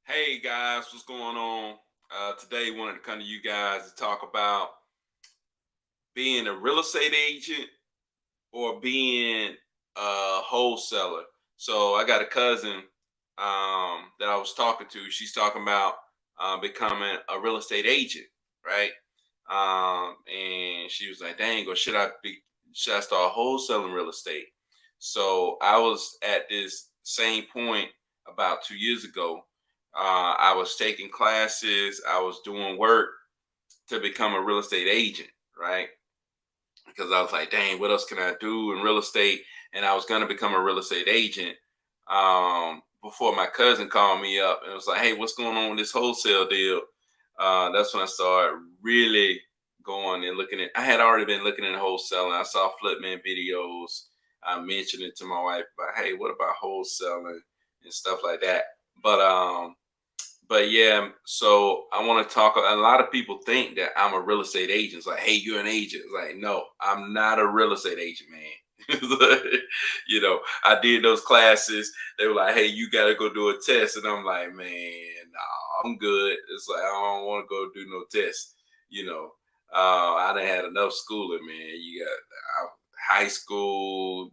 Hey guys, what's going on? Today, wanted to come to you guys to talk about being a real estate agent or being a wholesaler. So, I got a cousin that I was talking to. She's talking about becoming a real estate agent, right? And she was like, "Dang, or Should I start wholesaling real estate?" So, I was at this same point about 2 years ago. I was taking classes. I was doing work to become a real estate agent, right? Because I was like, dang, what else can I do in real estate? And I was going to become a real estate agent before my cousin called me up and was like, hey, what's going on with this wholesale deal? That's when I started really going and looking at. I had already been looking at wholesaling. I saw Flipman videos. I mentioned it to my wife about, hey, what about wholesaling and stuff like that. But but yeah, so I want to talk. A lot of people think that I'm a real estate agent. It's like, hey, you're an agent. It's like, no, I'm not a real estate agent, man. I did those classes. They were like, hey, you got to go do a test. And I'm like, man, no, I'm good. It's like, I don't want to go do no test. You know, I done had enough schooling, man. You got high school,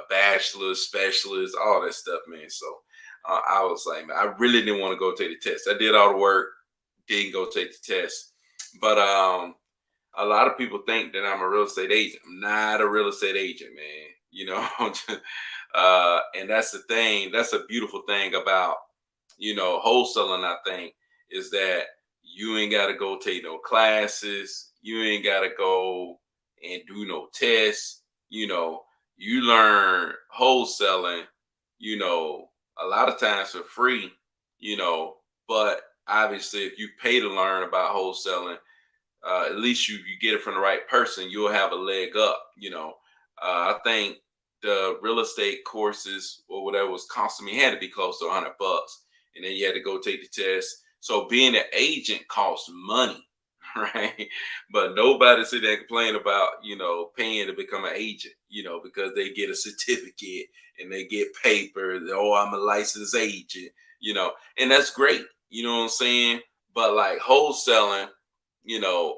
bachelor's, specialist, all that stuff, man. So, I was like, man, I really didn't want to go take the test. I did all the work, didn't go take the test. But a lot of people think that I'm a real estate agent. I'm not a real estate agent, man. And that's the thing. That's a beautiful thing about wholesaling. I think is that you ain't got to go take no classes. You ain't got to go and do no tests. You know, you learn wholesaling. You know, a lot of times for free. You know, but obviously, if you pay to learn about wholesaling, at least you get it from the right person, you'll have a leg up. I think the real estate courses or whatever was costing me had to be close to $100, and then you had to go take the test. So being an agent costs money, right? But nobody sit there and complain about paying to become an agent, because they get a certificate and they get papers. Oh, I'm a licensed agent, and that's great. You know what I'm saying? But like wholesaling,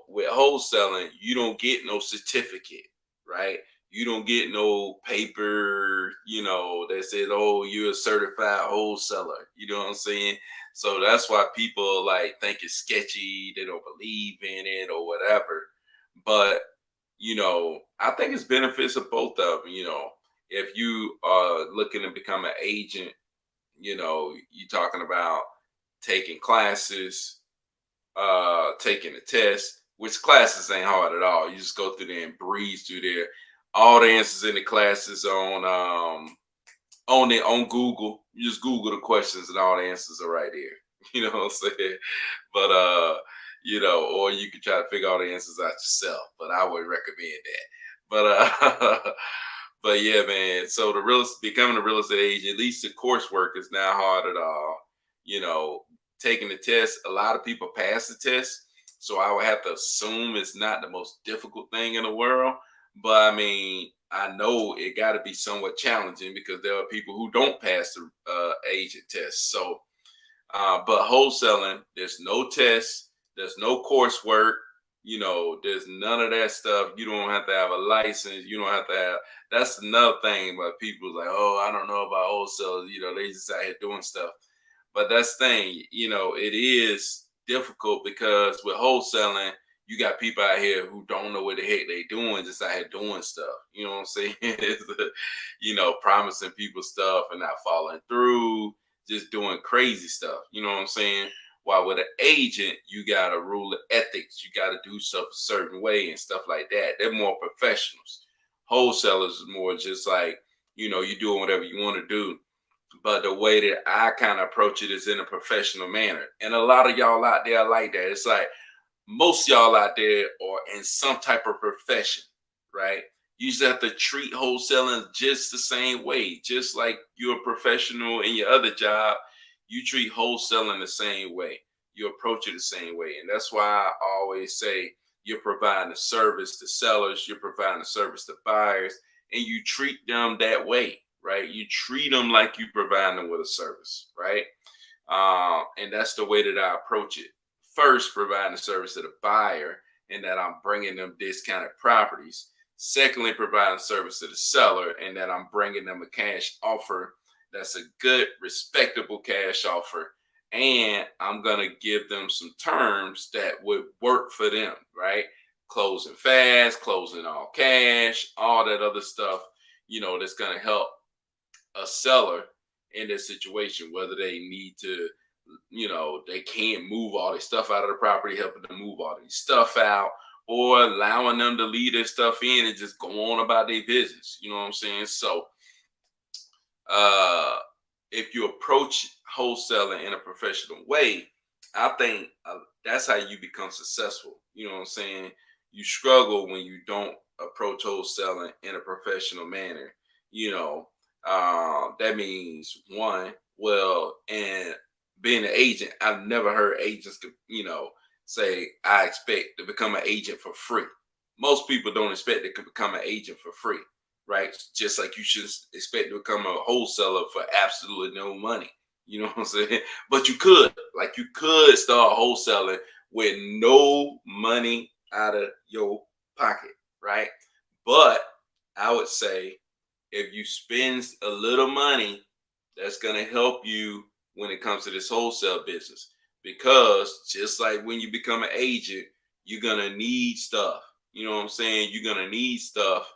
with wholesaling, you don't get no certificate, right? You don't get no paper, that says, oh, you're a certified wholesaler. You know what I'm saying? So that's why people like think it's sketchy, they don't believe in it or whatever. But, I think it's benefits of both of them. If you are looking to become an agent, you're talking about taking classes, taking the test, which classes ain't hard at all. You just go through there and breeze through there. All the answers in the classes on Google. You just Google the questions and all the answers are right there. You know what I'm saying? But or you can try to figure all the answers out yourself. But I would recommend that. But but yeah, man. So becoming a real estate agent, at least the coursework is not hard at all. You know, taking the test, a lot of people pass the test. So I would have to assume it's not the most difficult thing in the world. But I mean, I know it got to be somewhat challenging because there are people who don't pass the agent test. So, but wholesaling, there's no tests, there's no coursework, there's none of that stuff. You don't have to have a license. You don't have to have. That's another thing about people like, oh, I don't know about wholesalers. They just out here doing stuff. But that's the thing, it is difficult because with wholesaling, you got people out here who don't know what the heck they doing, just out here doing stuff. You know what I'm saying? Promising people stuff and not following through, just doing crazy stuff. You know what I'm saying? While with an agent, you got a rule of ethics. You got to do stuff a certain way and stuff like that. They're more professionals. Wholesalers is more just like, you're doing whatever you want to do, but the way that I kind of approach it is in a professional manner. And a lot of y'all out there are like that. It's like most y'all out there are in some type of profession, right? You just have to treat wholesaling just the same way. Just like you're a professional in your other job, you treat wholesaling the same way. You approach it the same way. And that's why I always say you're providing a service to sellers, you're providing a service to buyers, and you treat them that way, right? You treat them like you provide them with a service, right? And that's the way that I approach it. First, providing a service to the buyer, and that I'm bringing them discounted properties. Secondly, providing service to the seller, and that I'm bringing them a cash offer that's a good, respectable cash offer. And I'm going to give them some terms that would work for them, right? Closing fast, closing all cash, all that other stuff, that's going to help a seller in this situation, whether they need to, they can't move all their stuff out of the property, helping them move all their stuff out, or allowing them to leave their stuff in and just go on about their business. You know what I'm saying? So, uh, if you approach wholesaling in a professional way, I think that's how you become successful. You know what I'm saying? You struggle when you don't approach wholesaling in a professional manner. You know, that means one, well, and being an agent, I've never heard agents, say, I expect to become an agent for free. Most people don't expect to become an agent for free, right? Just like you should expect to become a wholesaler for absolutely no money. You know what I'm saying? But you could start wholesaling with no money out of your pocket, right? But I would say if you spend a little money, that's going to help you when it comes to this wholesale business. Because just like when you become an agent, you're going to need stuff. You know what I'm saying? You're going to need stuff,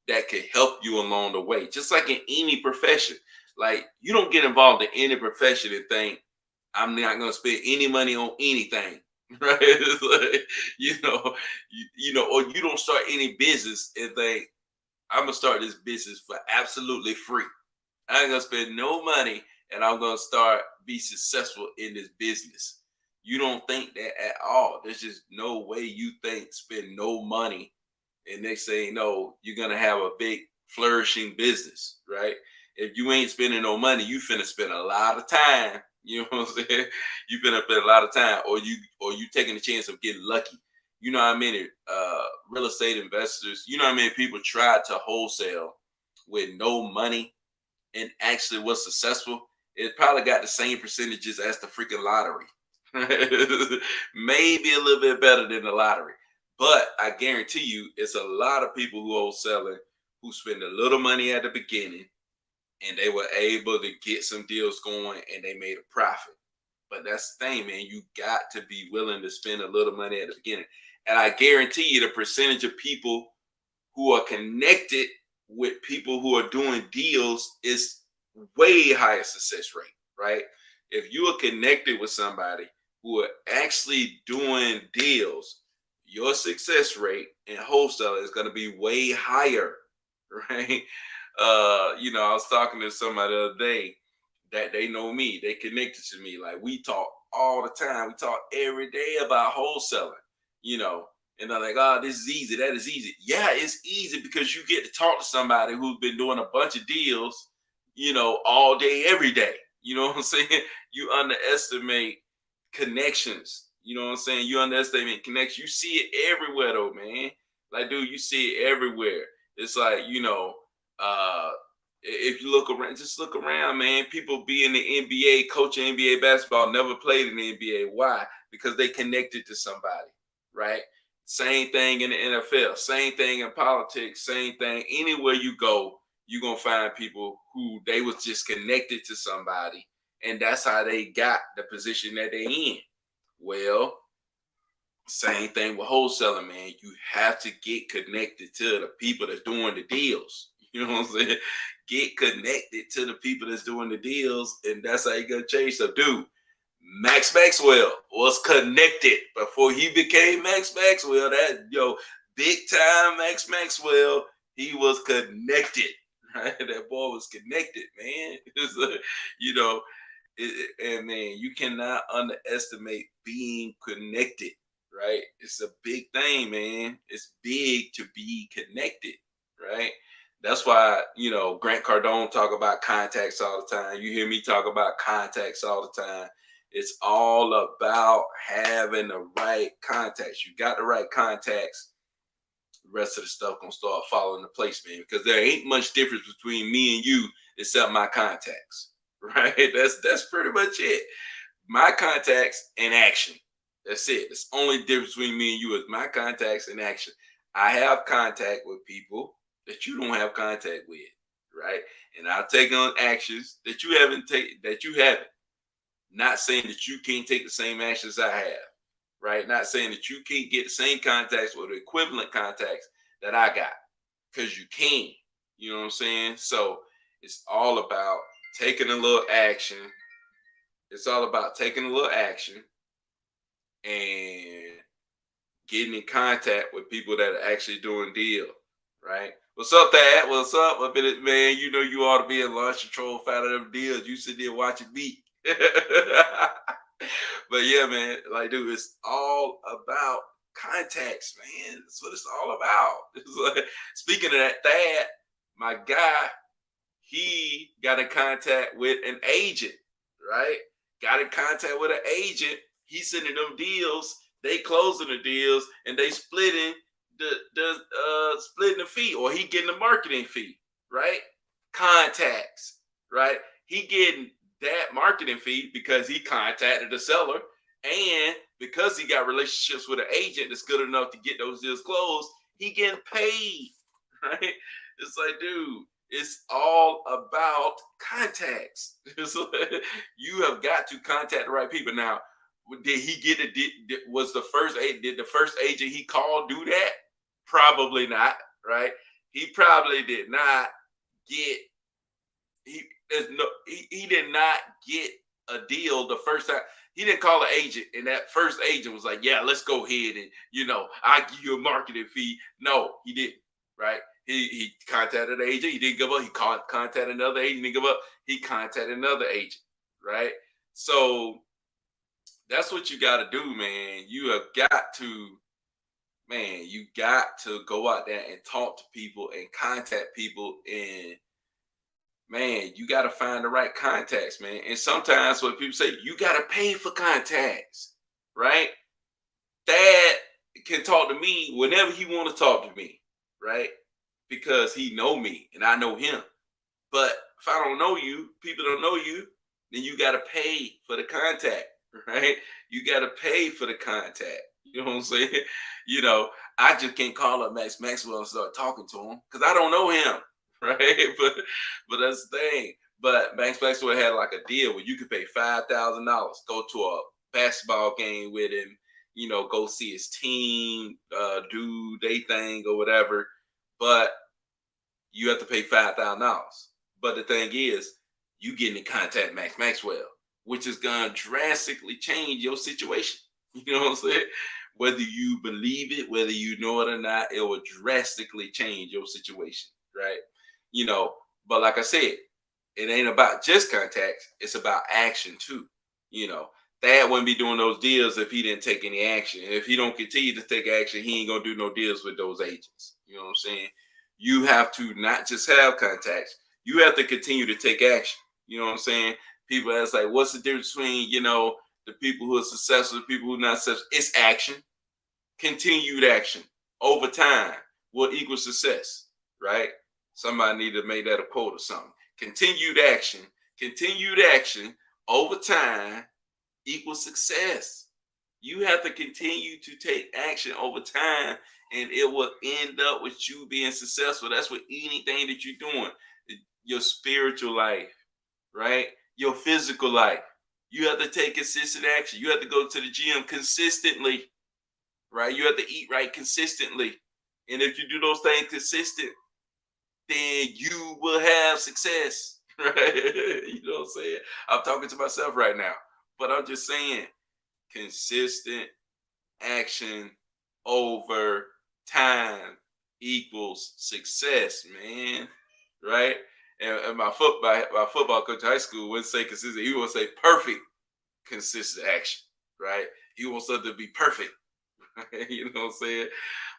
that can help you along the way. Just like in any profession. Like you don't get involved in any profession and think, I'm not going to spend any money on anything. Right? It's like, or you don't start any business and think, I'm gonna start this business for absolutely free. I ain't gonna spend no money and I'm gonna be successful in this business. You don't think that at all. There's just no way you think spend no money and they say no, you're gonna have a big flourishing business, right? If you ain't spending no money, you finna spend a lot of time. You know what I'm saying? You finna spend a lot of time, or you taking the chance of getting lucky. You know how many real estate investors, you know how many people tried to wholesale with no money and actually was successful? It probably got the same percentages as the freaking lottery. Maybe a little bit better than the lottery. But I guarantee you, it's a lot of people who wholesaling who spend a little money at the beginning and they were able to get some deals going and they made a profit. But that's the thing, man. You got to be willing to spend a little money at the beginning. And I guarantee you the percentage of people who are connected with people who are doing deals is way higher success rate, right? If you are connected with somebody who are actually doing deals, your success rate in wholesale is going to be way higher, right? I was talking to somebody the other day that they know me, they connected to me. Like we talk all the time. We talk every day about wholesaling, you know, and they're like, oh, this is easy. That is easy. Yeah, it's easy because you get to talk to somebody who's been doing a bunch of deals, all day, every day. You know what I'm saying? You underestimate connections. You know what I'm saying? You underestimate connections. You see it everywhere though, man. Like, dude, you see it everywhere. It's like, uh, if you look around, just look around, man. People be in the NBA, coaching NBA basketball, never played in the NBA. Why? Because they connected to somebody, right? Same thing in the NFL, same thing in politics, same thing. Anywhere you go, you're gonna find people who they was just connected to somebody, and that's how they got the position that they in. Well, same thing with wholesaling, man. You have to get connected to the people that's doing the deals. You know what I'm saying? Get connected to the people that's doing the deals, and that's how you gonna change. So, dude, Max Maxwell was connected before he became Max Maxwell. Big time Max Maxwell, he was connected. Right? That boy was connected, man. You know, and man, you cannot underestimate being connected, right? It's a big thing, man. It's big to be connected, right? That's why, Grant Cardone talk about contacts all the time. You hear me talk about contacts all the time. It's all about having the right contacts. You got the right contacts, the rest of the stuff gonna start falling into place, man. Because there ain't much difference between me and you except my contacts, right? That's pretty much it. My contacts and action. That's it. That's the only difference between me and you is my contacts and action. I have contact with people that you don't have contact with, right? And I'll take on actions that you haven't taken, that you haven't. Not saying that you can't take the same actions I have, right? Not saying that you can't get the same contacts or the equivalent contacts that I got, because you can. You know what I'm saying? So it's all about taking a little action. It's all about taking a little action and getting in contact with people that are actually doing deal, right? What's up, Dad? What's up? Up in it, man? You know you ought to be in launch control, fat of them deals. You sit there watching me. But yeah, man, like, dude, it's all about contacts, man. That's what it's all about. It's like, speaking of that, Dad, my guy, he got in contact with an agent, right? Got in contact with an agent. He's sending them deals. They closing the deals and they splitting the fee, or he getting the marketing fee, right? Contacts, right? He getting that marketing fee because he contacted the seller, and because he got relationships with an agent that's good enough to get those deals closed, he getting paid, right? It's like, dude, it's all about contacts. You have got to contact the right people. Now, did he get it? Was the first did the first agent he called do that? Probably not, right? He probably did not get he did not get a deal the first time. He didn't call an agent, and that first agent was like, "Yeah, let's go ahead and I give you a marketing fee." No, he didn't. Right? He contacted an agent. He didn't give up. He contacted another agent. He didn't give up. He contacted another agent. Right? So that's what you got to do, man. You have got to, man. You got to go out there and talk to people and contact people, and man, you got to find the right contacts, man. And sometimes what people say, you got to pay for contacts, right? Dad can talk to me whenever he want to talk to me, right? Because he know me and I know him. But if I don't know you, people don't know you, then you got to pay for the contact, right? You got to pay for the contact. You know what I'm saying? You know, I just can't call up Max Maxwell and start talking to him because I don't know him, right? But that's the thing. But Max Maxwell had like a deal where you could pay $5,000, go to a basketball game with him, go see his team, do they thing or whatever. But you have to pay $5,000. But the thing is, you getting in contact Max Maxwell, which is gonna drastically change your situation. You know what I'm saying? Whether you believe it, whether you know it or not, it will drastically change your situation, right? But like I said, it ain't about just contacts, it's about action too. You know, Dad wouldn't be doing those deals if he didn't take any action. And if he don't continue to take action, he ain't gonna do no deals with those agents. You know what I'm saying? You have to not just have contacts, you have to continue to take action. You know what I'm saying? People ask, like, what's the difference between, the people who are successful, the people who are not successful? It's action. Continued action over time will equal success, right? Somebody need to make that a quote or something. Continued action over time equals success. You have to continue to take action over time, and it will end up with you being successful. That's with anything that you're doing. Your spiritual life, right? Your physical life. You have to take consistent action. You have to go to the gym consistently, right? You have to eat right consistently. And if you do those things consistent, then you will have success, right? You know what I'm saying? I'm talking to myself right now, but I'm just saying consistent action over time equals success, man. Right? And my football coach in high school wouldn't say consistent. He would say perfect consistent action. Right? He wants something to be perfect. You know what I'm saying?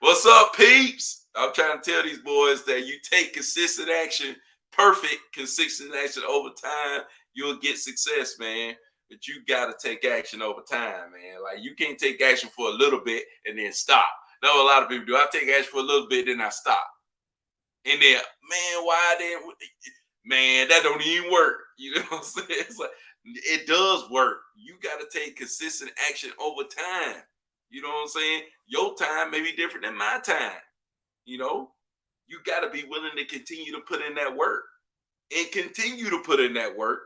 What's up, peeps? I'm trying to tell these boys that you take consistent action, perfect consistent action over time, you'll get success, man. But you got to take action over time, man. Like, you can't take action for a little bit and then stop. That's what a lot of people do. I take action for a little bit, then I stop. And then, man, why then? man, that don't even work. You know what I'm saying? It's like it does work. You got to take consistent action over time. You know what I'm saying? Your time may be different than my time. You know, you got to be willing to continue to put in that work and continue to put in that work.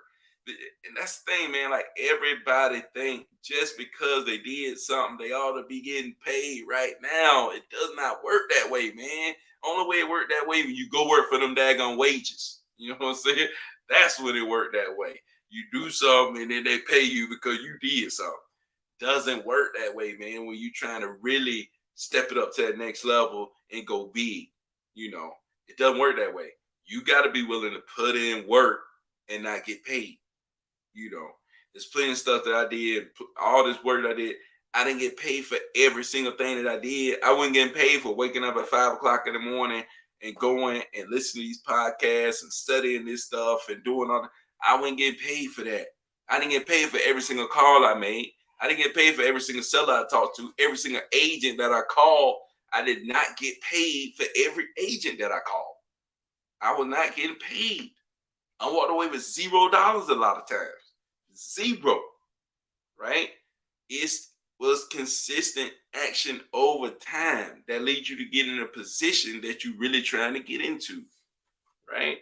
And that's the thing, man. Like everybody think just because they did something, they ought to be getting paid right now. It does not work that way, man. Only way it worked that way when you go work for them daggone wages. You know what I'm saying? That's when it worked that way. You do something and then they pay you because you did something. Doesn't work that way, man. When you trying to really step it up to that next level and go big, you know, it doesn't work that way. You got to be willing to put in work and not get paid. You know, there's plenty of stuff that I did, all this work that I did. I didn't get paid for every single thing that I did. I wasn't getting paid for waking up at 5 o'clock in the morning and going and listening to these podcasts and studying this stuff and doing all that. I wasn't getting paid for that. I didn't get paid for every single call I made. I didn't get paid for every single seller I talked to, every single agent that I called. I did not get paid for every agent that I called. I was not getting paid. I walked away with $0 a lot of times. Zero, right? It was consistent action over time that leads you to get in a position that you're really trying to get into, right?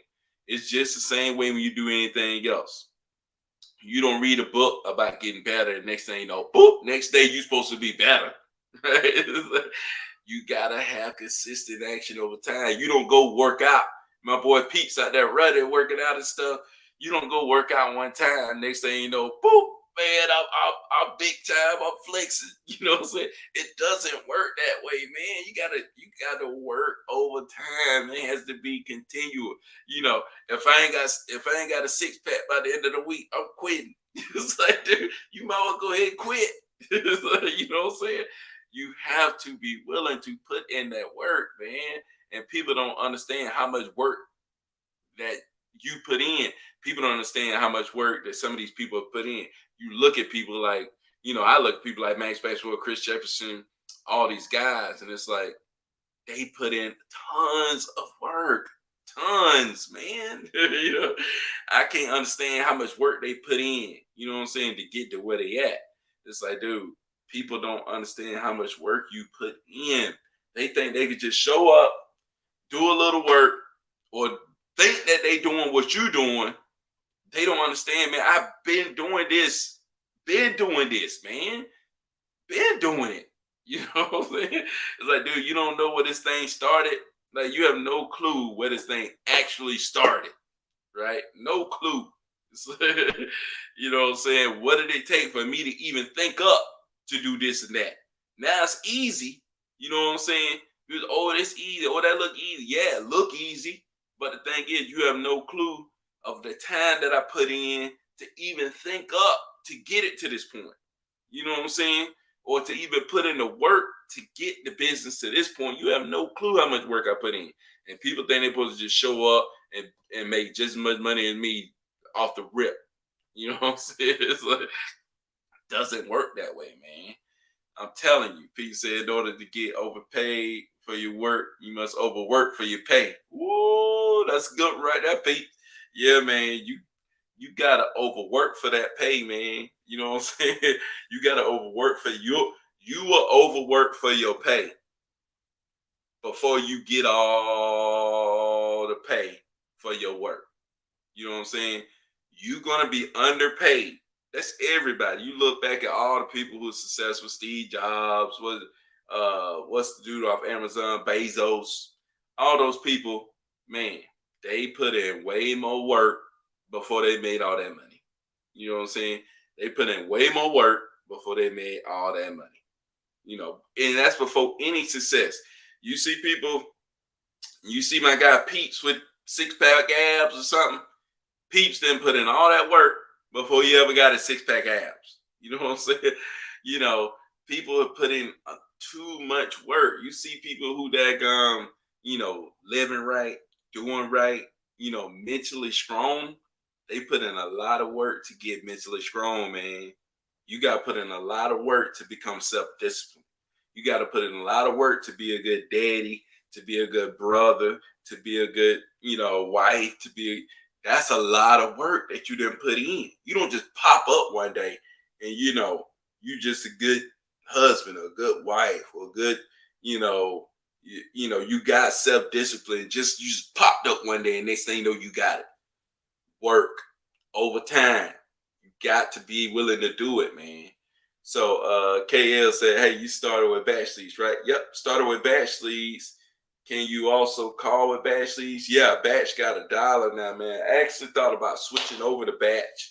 It's just the same way when you do anything else. You don't read a book about getting better, and next thing you know, boop, next day you're supposed to be better, right? You gotta have consistent action over time. You don't go work out. My boy Pete's out there running, working out and stuff. You don't go work out one time. Next thing you know, boop, man, I'm big time. I'm flexing. You know what I'm saying? It doesn't work that way, man. You gotta work over time. It has to be continual. You know, if I ain't got a six pack by the end of the week, I'm quitting. It's like, dude, you might well go ahead and quit. Like, you know what I'm saying? You have to be willing to put in that work, man. And people don't understand how much work that you put in. People don't understand how much work that some of these people have put in. You look at people like, you know, I look at people like Max Maxwell, Chris Jefferson, all these guys, and it's like they put in tons of work. Tons, man. You know, I can't understand how much work they put in, you know what I'm saying, to get to where they at. It's like, dude, people don't understand how much work you put in. They think they could just show up, do a little work, or think that they doing what you doing. They don't understand, man. I've been doing this, man. Been doing it. You know what I'm saying? It's like, dude, you don't know where this thing started. Like, you have no clue where this thing actually started, right? No clue. You know what I'm saying? What did it take for me to even think up to do this and that? Now it's easy. You know what I'm saying? Oh, it's easy. Oh, that look easy. Yeah, it look easy. But the thing is, you have no clue of the time that I put in to even think up to get it to this point. You know what I'm saying? Or to even put in the work to get the business to this point. You have no clue how much work I put in. And people think they're supposed to just show up and make just as much money as me off the rip. You know what I'm saying? It's like, it doesn't work that way, man. I'm telling you, Pete said in order to get overpaid for your work, you must overwork for your pay. Whoa, that's good right there, Pete. Yeah, man, you gotta overwork for that pay, man. You know what I'm saying? You gotta overwork for you will overwork for your pay before you get all the pay for your work. You know what I'm saying? You're gonna be underpaid. That's everybody. You look back at all the people who are successful, Steve Jobs, what's the dude off Amazon, Bezos, all those people, man, they put in way more work before they made all that money. You know what I'm saying? They put in way more work before they made all that money. You know, and that's before any success. You see people, you see my guy Peeps with six-pack abs or something. Peeps didn't put in all that work before he ever got his six-pack abs. You know what I'm saying? You know, people have put in too much work. You see people who you know, living right, doing right, you know, mentally strong. They put in a lot of work to get mentally strong, man. You got to put in a lot of work to become self-disciplined. You got to put in a lot of work to be a good daddy, to be a good brother, to be a good, you know, wife, to be That's a lot of work that you didn't put in. You don't just pop up one day and you just a good husband or a good wife or a good, you got self-discipline. You just popped up one day and next thing you know, you got it. Work over time. You got to be willing to do it, man. So KL said, hey, you started with batch leads, right? Yep, started with batch leads. Can you also call with batch leads? Yeah, batch got $1 now, man. I actually thought about switching over to batch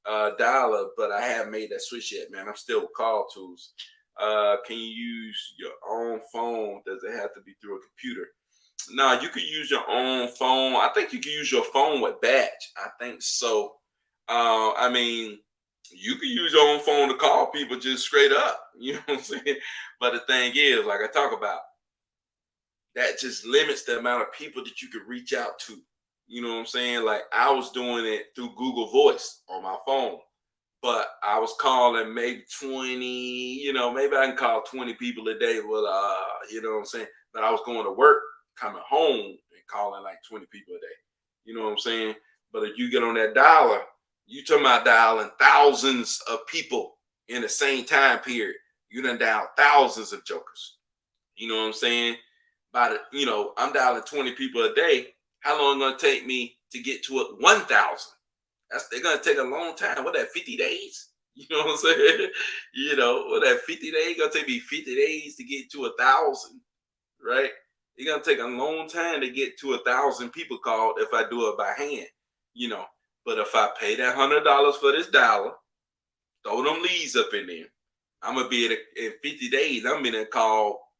$1, but I haven't made that switch yet, man. I'm still with call tools. Can you use your own phone? Does it have to be through a computer? No, you could use your own phone. I think you can use your phone with batch. I think so. I mean, you can use your own phone to call people just straight up. You know what I'm saying? But the thing is, like I talk about, that just limits the amount of people that you could reach out to. You know what I'm saying? Like I was doing it through Google Voice on my phone, but I was calling maybe 20, maybe I can call 20 people a day. Well, you know what I'm saying? But I was going to work, coming home and calling like 20 people a day. You know what I'm saying? But if you get on that dialer, you talking about dialing thousands of people in the same time period. You done dial thousands of jokers. You know what I'm saying? I'm dialing 20 people a day. How long gonna take me to get to it 1,000? They're gonna take a long time. What, that 50 days? You know what I'm saying? What, that 50 days gonna take me 50 days to get to 1,000, right? It's gonna take a long time to get to 1,000 people called if I do it by hand, you know. But if I pay that $100 for this dollar, throw them leads up in there, I'm gonna be in 50 days. I'm gonna call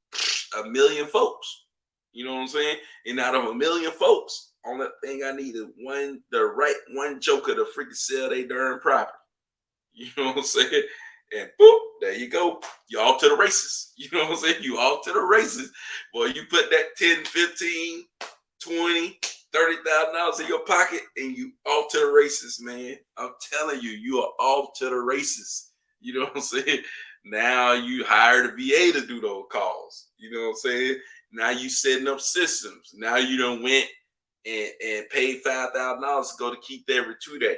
1,000,000 folks. You know what I'm saying? And out of 1,000,000 folks, only thing I need is the right one joker to freaking sell their darn property. You know what I'm saying? And boop, there you go. You off to the races. You know what I'm saying? You off to the races. Boy, you put that 10, 15, 20, $30,000 in your pocket and you off to the races, man. I'm telling you, you are off to the races. You know what I'm saying? Now you hired a VA to do those calls. You know what I'm saying? Now you setting up systems. Now you done went and paid $5,000 to go to Keep Every 2 Day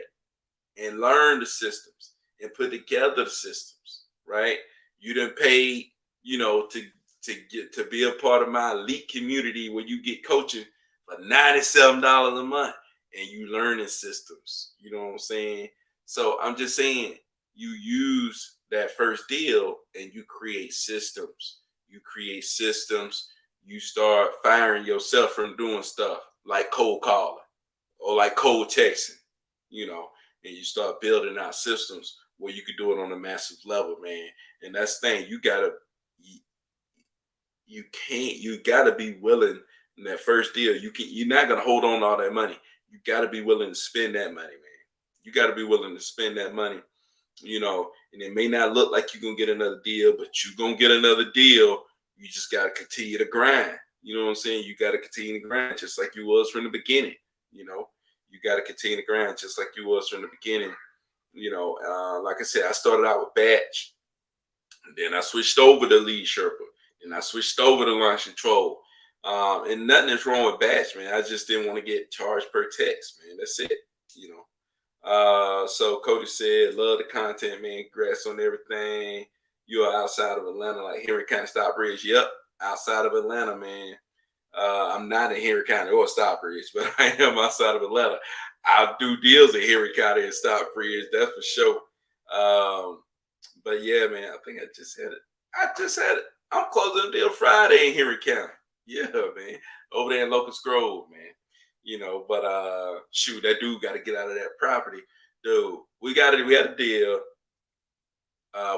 and learn the systems and put together the systems, right? You done paid, to be a part of my elite community where you get coaching for $97 a month and you learning systems. You know what I'm saying? So I'm just saying, you use that first deal and you create systems. You create systems. You start firing yourself from doing stuff like cold calling or like cold texting, and you start building out systems where you could do it on a massive level, man. And that's the thing. You gotta be willing in that first deal. You're not gonna hold on to all that money. You gotta be willing to spend that money, man. You gotta be willing to spend that money, and it may not look like you're gonna get another deal, but you're gonna get another deal. You just gotta continue to grind. You know what I'm saying? You gotta continue to grind just like you was from the beginning. You gotta continue to grind just like you was from the beginning. Like I said, I started out with batch, and then I switched over to lead Sherpa, and I switched over to launch control. And nothing is wrong with batch, man. I just didn't want to get charged per text, man. That's it. So Cody said, love the content, man. Congrats on everything. You are outside of Atlanta, like Henry County Stockbridge. Yep, outside of Atlanta, man. I'm not in Henry County or Stockbridge, but I am outside of Atlanta. I do deals in Henry County and Stockbridge, that's for sure. But yeah, man, I think I just had it. I'm closing the deal Friday in Henry County. Yeah, man. Over there in Locust Grove, man. But shoot, that dude got to get out of that property. Dude, we had a deal.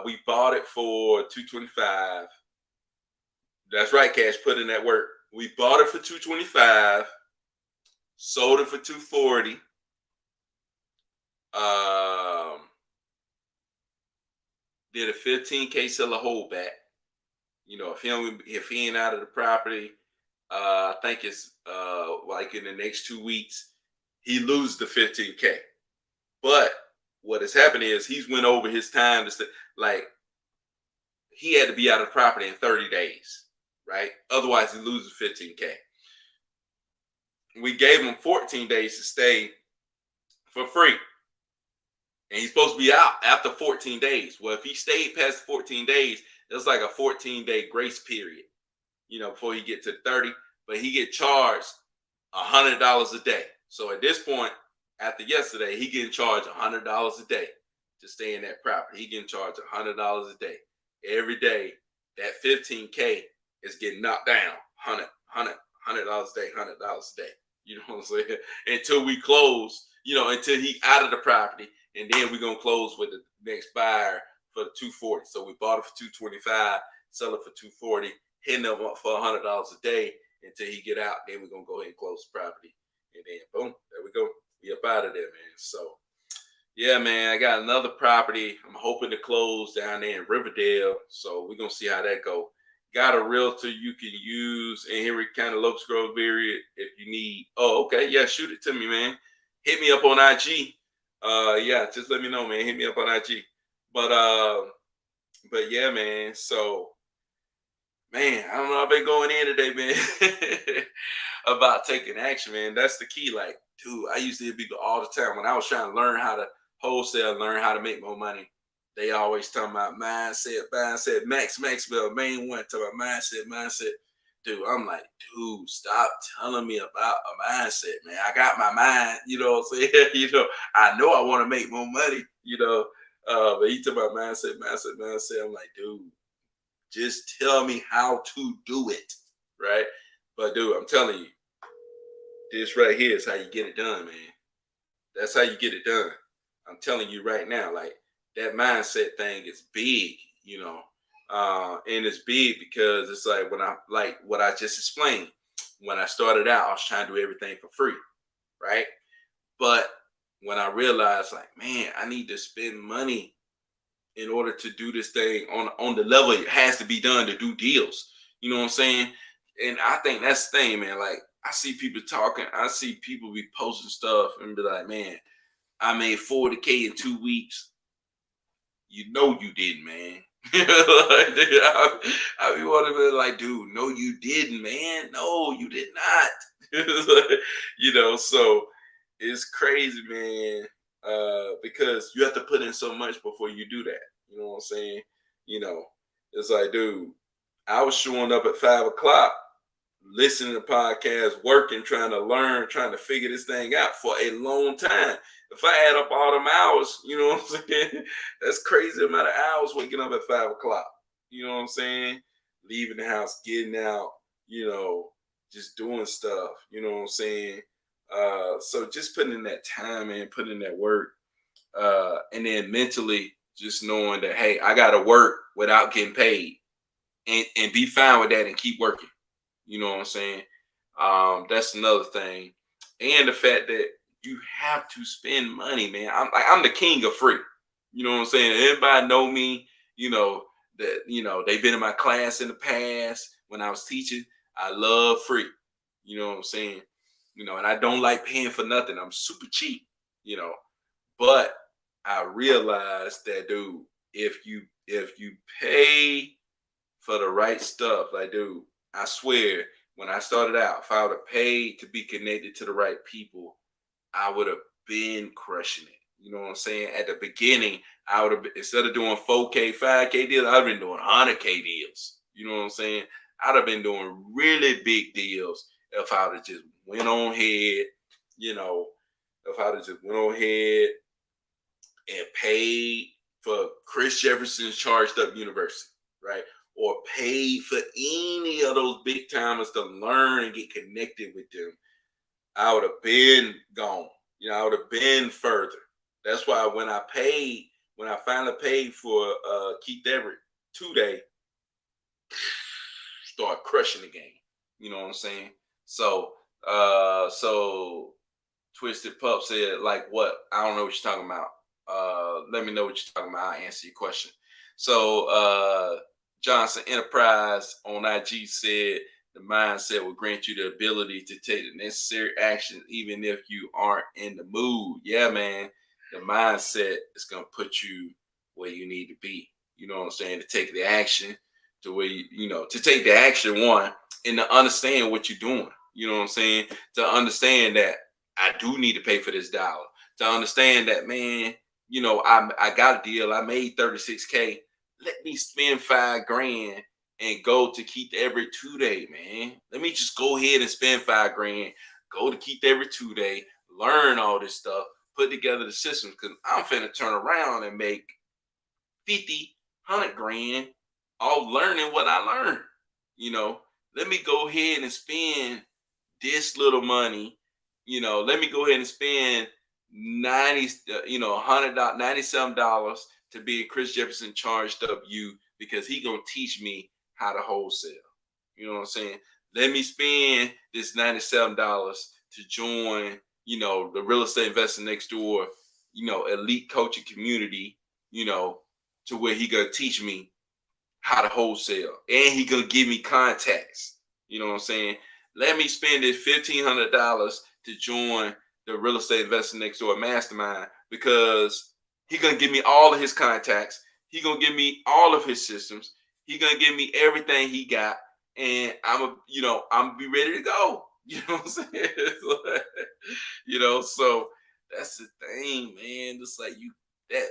We bought it for $225. That's right, Cash. Put in that work. We bought it for $225, sold it for $240. Did a $15K seller holdback. If he ain't out of the property, I think it's like in the next 2 weeks, he loses the $15K. But what has happened is he's went over his time to he had to be out of the property in 30 days, right? Otherwise, he loses $15K. We gave him 14 days to stay for free. And he's supposed to be out after 14 days. Well, if he stayed past 14 days, it's like a 14-day grace period, before he get to 30. But he get charged $100 a day. So at this point, after yesterday, he getting charged $100 a day to stay in that property. He getting charged $100 a day. Every day, that 15K is getting knocked down. $100 a day, $100 a day. You know what I'm saying? Until we close, until he out of the property. And then we're gonna close with the next buyer for the 240. So we bought it for 225, sell it for 240, hitting them up for $100 a day until he get out. Then we're gonna go ahead and close the property, and then boom, there we go. We up out of there, man. So yeah, man, I got another property I'm hoping to close down there in Riverdale. So we're gonna see how that go. Got a realtor you can use in Henry County, Locust Grove area if you need. Oh, okay, yeah, shoot it to me, man. Hit me up on IG. Yeah, just let me know, man. Hit me up on IG. But yeah, man. So, man, I don't know. I've been going in today, man, about taking action, man. That's the key. Like, dude, I used to hear people all the time when I was trying to learn how to wholesale, learn how to make more money. They always talking about mindset, Maxwell, main one, talking about mindset. Dude, I'm like, dude, stop telling me about a mindset, man. I got my mind, you know what I'm saying? I know I want to make more money, but he talking about mindset. I'm like, dude, just tell me how to do it, right? But dude, I'm telling you, this right here is how you get it done, man. That's how you get it done. I'm telling you right now, like that mindset thing is big, and it's big because it's like like what I just explained. When I started out, I was trying to do everything for free, right? But when I realized, like, man, I need to spend money in order to do this thing on the level it has to be done to do deals. You know what I'm saying? And I think that's the thing, man. Like, I see people talking, I see people be posting stuff and be like, man, I made 40K in 2 weeks. You know you didn't, man. I be wanting to be like, dude, no, you didn't, man. No, you did not. So it's crazy, man. Because you have to put in so much before you do that. You know what I'm saying? It's like, dude, I was showing up at 5 o'clock, listening to podcasts, working, trying to learn, trying to figure this thing out for a long time. If I add up all them hours, you know what I'm saying? That's crazy amount of hours waking up at 5 o'clock. You know what I'm saying? Leaving the house, getting out, just doing stuff. You know what I'm saying? So just putting in that time and putting in that work. And then mentally just knowing that, hey, I got to work without getting paid and be fine with that and keep working. You know what I'm saying? That's another thing. And the fact that you have to spend money, man. I'm the king of free. You know what I'm saying? Everybody know me, that, they've been in my class in the past when I was teaching. I love free. You know what I'm saying? And I don't like paying for nothing. I'm super cheap, but I realized that, dude, if you pay for the right stuff, like, dude, I swear, when I started out, if I would have paid to be connected to the right people, I would have been crushing it. You know what I'm saying? At the beginning, I would have, instead of doing 4K, 5K deals, I'd have been doing 100K deals. You know what I'm saying? I'd have been doing really big deals if I would have just went on ahead, if I would have just went on ahead and paid for Chris Jefferson's Charged Up University, right? Or paid for any of those big timers to learn and get connected with them, I would have been gone. I would have been further. That's why when I finally paid for Keith Everett 2-day, start crushing the game. You know what I'm saying? So Twisted Pup said, like, what? I don't know what you're talking about. Let me know what you're talking about. I'll answer your question. So Johnson Enterprise on IG said the mindset will grant you the ability to take the necessary action even if you aren't in the mood. Yeah, man. The mindset is going to put you where you need to be. You know what I'm saying? To take the action to where to take the action, one, and to understand what you're doing. You know what I'm saying? To understand that I do need to pay for this dollar. to understand that, man, I got a deal. I made 36K. Let me spend 5 grand and go to Keith Everett 2 day, man. Let me just go ahead and spend 5 grand, go to Keith Everett 2 day, learn all this stuff, put together the systems, because I'm finna turn around and make 50, 100 grand all learning what I learned. You know, let me go ahead and spend this little money. Let me go ahead and spend 90, $97 to be Chris Jefferson charged up you, because he gonna teach me how to wholesale. You know what I'm saying? Let me spend this $97 to join, the real estate investor next door, elite coaching community, you know, to where he gonna teach me how to wholesale, and he gonna give me contacts. You know what I'm saying? Let me spend this $1,500 to join the real estate investor next door mastermind, because he gonna give me all of his contacts. He gonna give me all of his systems. He gonna give me everything he got, and I'm be ready to go. You know what I'm saying? So that's the thing, man. Just like that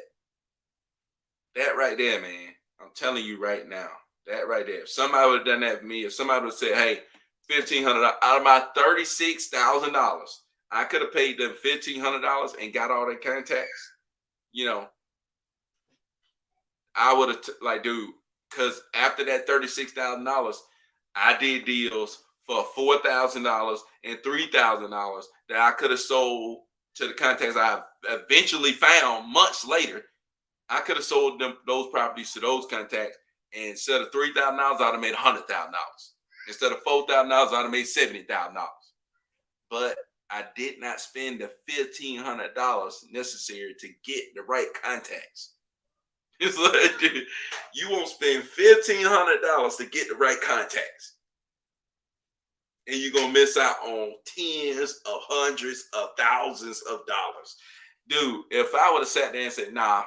that right there, man. I'm telling you right now, that right there. If somebody would have done that for me, if somebody would have said, "Hey, $1,500 out of my $36,000, I could have paid them $1,500 and got all their contacts," you know, I would have like, dude, because after that $36,000, I did deals for $4,000 and $3,000 that I could have sold to the contacts I eventually found months later. I could have sold them those properties to those contacts, and instead of $3,000, I'd have made $100,000. Instead of $4,000, I'd have made $70,000. But I did not spend the $1,500 necessary to get the right contacts. It's like, dude, you won't spend $1,500 to get the right contacts, and you're gonna miss out on tens of hundreds of thousands of dollars, dude. If I would have sat there and said, "Nah,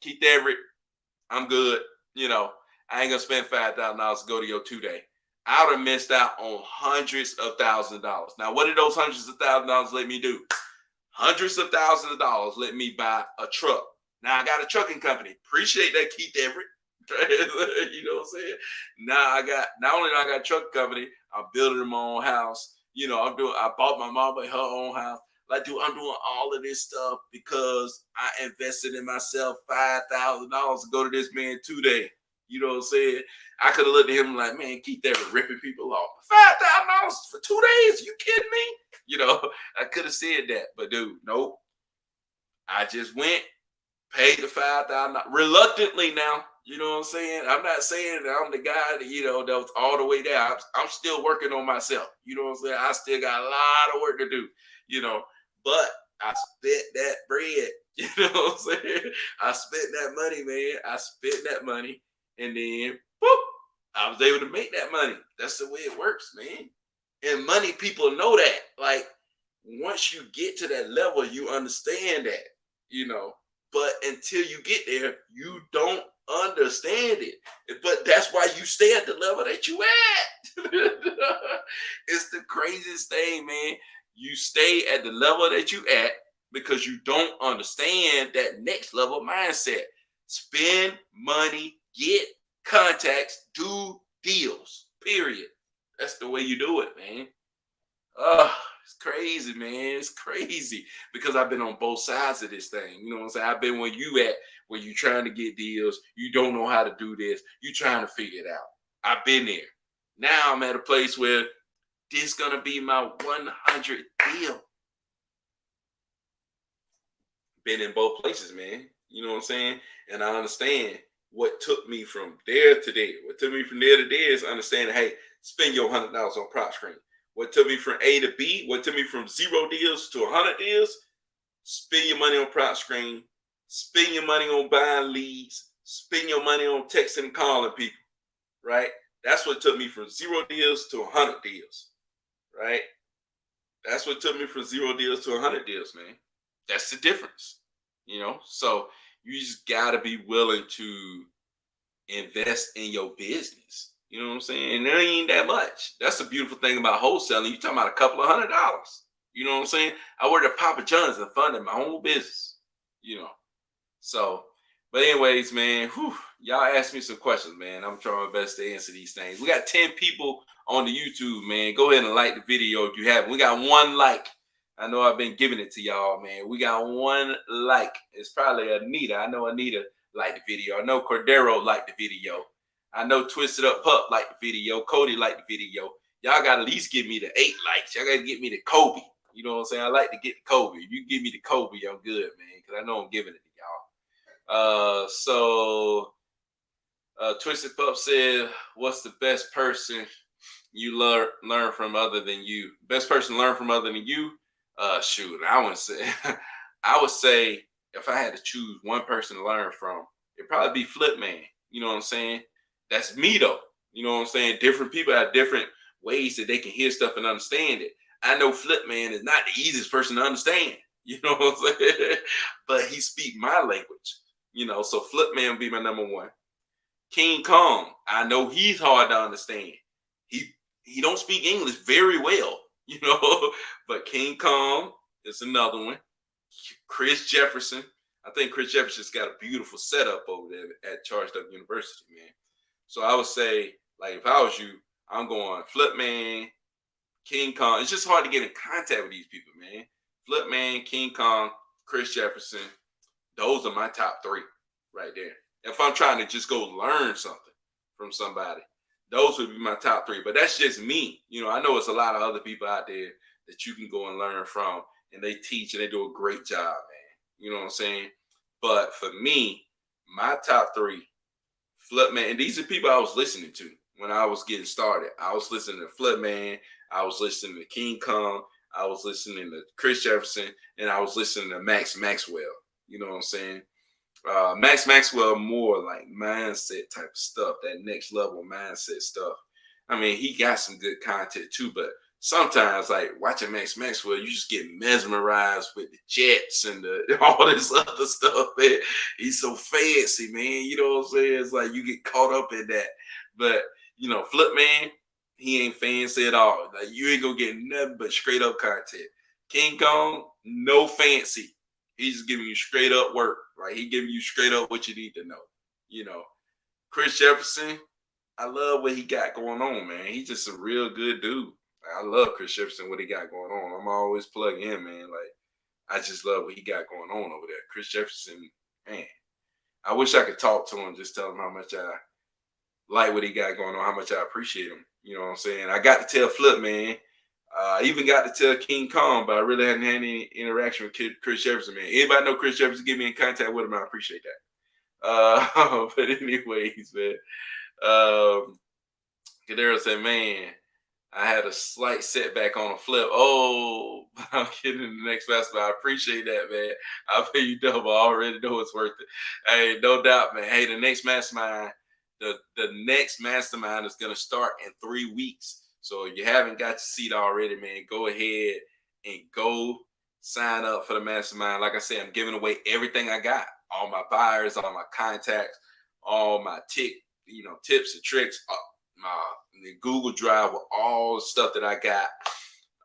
Keith Everett, I'm good. I ain't gonna spend $5,000 to go to your 2 day." I would have missed out on hundreds of thousands of dollars. Now, what did those hundreds of thousands of dollars let me do? Hundreds of thousands of dollars let me buy a truck. Now I got a trucking company. Appreciate that, Keith Everett. You know what I'm saying? Not only do I got a truck company, I'm building my own house. I bought my mama her own house. Like, dude, I'm doing all of this stuff because I invested in myself $5,000 to go to this man 2 day. You know what I'm saying? I could have looked at him like, man, keep that ripping people off. $5,000 for 2 days? You kidding me? I could have said that, but dude, nope. I just went, paid the $5,000 reluctantly. Now, you know what I'm saying? I'm not saying that I'm the guy that that was all the way there. I'm still working on myself. You know what I'm saying? I still got a lot of work to do. But I spent that bread. You know what I'm saying? I spent that money, man. I spent that money, and then boop, I was able to make that money. That's the way it works, man. And money people know that. Like, once you get to that level, you understand that. But until you get there, you don't understand it. But that's why you stay at the level that you at. It's the craziest thing, man. You stay at the level that you at because you don't understand that next level mindset. Spend money, get contacts, do deals, period. That's the way you do it, man. It's crazy, man. It's crazy because I've been on both sides of this thing. You know what I'm saying? I've been where you at, where you trying to get deals. You don't know how to do this. You trying to figure it out. I've been there. Now I'm at a place where this is going to be my 100th deal. Been in both places, man. You know what I'm saying? And I understand what took me from there to there. What took me from there to there is understanding, hey, spend your $100 on prop screen. What took me from A to B, what took me from 0 deals to 100 deals, spend your money on prop screen, spend your money on buying leads, spend your money on texting and calling people, right? That's what took me from 0 deals to 100 deals, right? That's what took me from 0 deals to 100 deals, man. That's the difference, So you just got to be willing to invest in your business. You know what I'm saying? And it ain't that much. That's the beautiful thing about wholesaling. You're talking about a couple of $100. You know what I'm saying? I worked at Papa John's and funded my own business. You know, so. But anyways, man, y'all asked me some questions, man. I'm trying my best to answer these things. We got 10 people on the YouTube, man. Go ahead and like the video if you haven't. We got one like. I know I've been giving it to y'all, man. We got one like. It's probably Anita. I know Anita liked the video. I know Cordero liked the video. I know Twisted Up Pup liked the video. Cody liked the video. Y'all got to at least give me the 8 likes. Y'all got to get me the Kobe. You know what I'm saying? I like to get the Kobe. If you give me the Kobe, I'm good, man. Because I know I'm giving it to y'all. Twisted Pup said, what's the best person you learn from other than you? Best person to learn from other than you? Shoot, I would say, I would say if I had to choose one person to learn from, it'd probably be Flip Man. You know what I'm saying? That's me though. You know what I'm saying? Different people have different ways that they can hear stuff and understand it. I know Flip Man is not the easiest person to understand. You know what I'm saying? But he speak my language. You know, so Flip Man would be my number one. King Kong, I know he's hard to understand. He don't speak English very well, you know, but King Kong is another one. Chris Jefferson, I think Chris Jefferson's got a beautiful setup over there at Charged Up University, man. So I would say, like, if I was you, I'm going Flip Man, King Kong. It's just hard to get in contact with these people, man. Flip Man, King Kong, Chris Jefferson. Those are my top 3 right there. If I'm trying to just go learn something from somebody, those would be my top 3. But that's just me. You know, I know it's a lot of other people out there that you can go and learn from, and they teach and they do a great job, man. You know what I'm saying? But for me, my top 3, Flip Man, and these are people I was listening to when I was getting started. I was listening to Flip Man, I was listening to King Kong, I was listening to Chris Jefferson, and I was listening to Max Maxwell. You know what I'm saying? Max Maxwell more like mindset type of stuff, that next level mindset stuff. I mean, he got some good content too, but sometimes like watching Max Maxwell, you just get mesmerized with the jets and all this other stuff, man. He's so fancy, man. You know what I'm saying? It's like you get caught up in that. But you know, Flip Man, he ain't fancy at all. Like you ain't gonna get nothing but straight up content. King Kong, no fancy. He's just giving you straight up work, right? He giving you straight up what you need to know. You know, Chris Jefferson, I love what he got going on, man. He's just a real good dude. I love Chris Jefferson, what he got going on. I'm always plugging him, man. Like, I just love what he got going on over there. Chris Jefferson, man, I wish I could talk to him, just tell him how much I like what he got going on, how much I appreciate him. You know what I'm saying? I got to tell Flip, man. I even got to tell King Kong, but I really hadn't had any interaction with Chris Jefferson, man. Anybody know Chris Jefferson, get me in contact with him. I appreciate that. But anyways, man. Cadero said, man, I had a slight setback on a flip. Oh, I'm kidding. The next basketball. I appreciate that, man. I'll pay you double. I already know it's worth it. Hey, no doubt, man. Hey, the next mastermind, the next mastermind is going to start in 3 weeks. So if you haven't got your seat already, man, go ahead and go sign up for the mastermind. Like I said, I'm giving away everything I got. All my buyers, all my contacts, all my tips and tricks, my Google Drive with all the stuff that I got.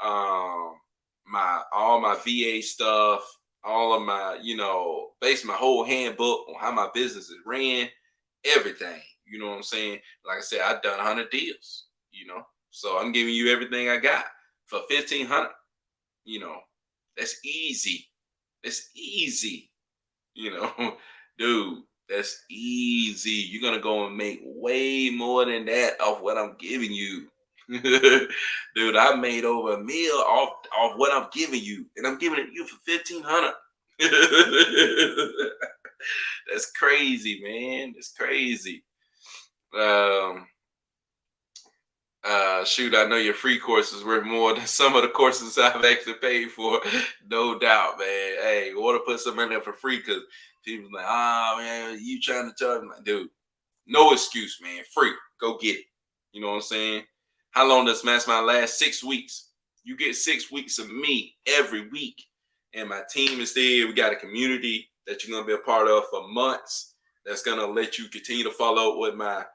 All my VA stuff, all of my, basically my whole handbook on how my business is ran, everything. You know what I'm saying? Like I said, I've done 100 deals, So I'm giving you everything I got for $1,500. That's easy. That's easy. Dude, that's easy. You're gonna go and make way more than that off what I'm giving you. Dude, I made over $1 million off what I'm giving you, and I'm giving it you for $1,500. That's crazy, man. That's crazy. Shoot, I know your free courses worth more than some of the courses I've actually paid for. No doubt, man. Hey, you want to put something in there for free because people like, man, you trying to charge me? Like, dude, no excuse, man. Free. Go get it. You know what I'm saying? How long does Mastermind last? 6 weeks. You get 6 weeks of me every week. And my team is there. We got a community that you're going to be a part of for months. That's going to let you continue to follow up with my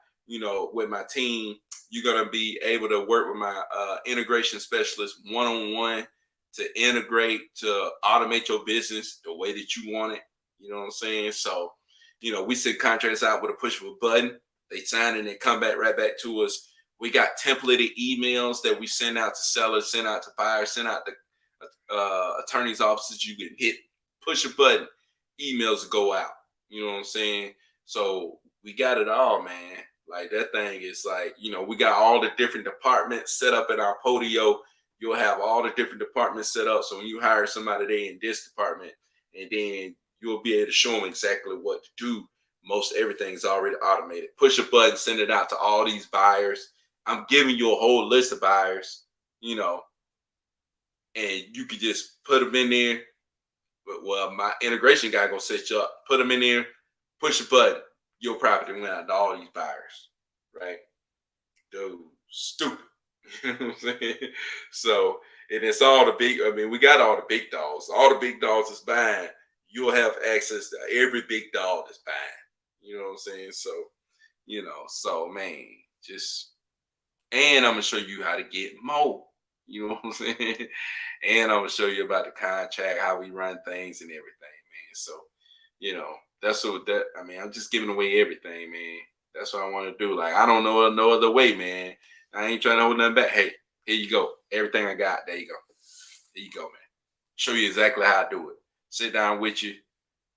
team. You're going to be able to work with my integration specialist one-on-one to integrate, to automate your business the way that you want it. You know what I'm saying? So, we send contracts out with a push of a button. They sign and they come back right back to us. We got templated emails that we send out to sellers, send out to buyers, send out to attorneys' offices. You can hit push a button, emails go out. You know what I'm saying? So we got it all, man. Like that thing is like, we got all the different departments set up in our Podio. You'll have all the different departments set up. So when you hire somebody they in this department, and then you'll be able to show them exactly what to do. Most everything's already automated. Push a button, send it out to all these buyers. I'm giving you a whole list of buyers, and you could just put them in there. Well, my integration guy gonna set you up, put them in there, push a button, your property went out to all these buyers, right? Dude, stupid. You know what I'm saying? So, and it's all the big, we got all the big dogs. All the big dogs is buying. You'll have access to every big dog that's buying. You know what I'm saying? So, man, and I'm gonna show you how to get more. You know what I'm saying? And I'm gonna show you about the contract, how we run things and everything, man. So, that's what that. I'm just giving away everything, man. That's what I want to do. Like I don't know no other way, man. I ain't trying to hold nothing back. Hey, here you go. Everything I got. There you go. There you go, man. Show you exactly how I do it. Sit down with you.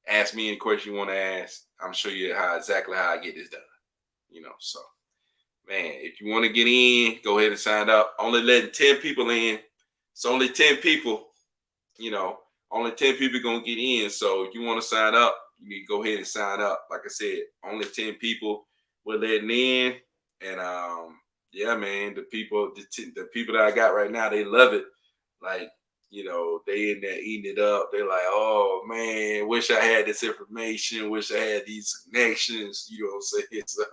Ask me any question you want to ask. I'm show you exactly how I get this done. So man, if you want to get in, go ahead and sign up. Only letting 10 people in. It's only 10 people. Only 10 people gonna get in. So if you want to sign up, you need to go ahead and sign up. Like I said, only 10 people we're letting in. And yeah, man, the people that I got right now, they love it. Like, they in there eating it up. They're like, oh man, wish I had this information, wish I had these connections, you know what I'm saying? So,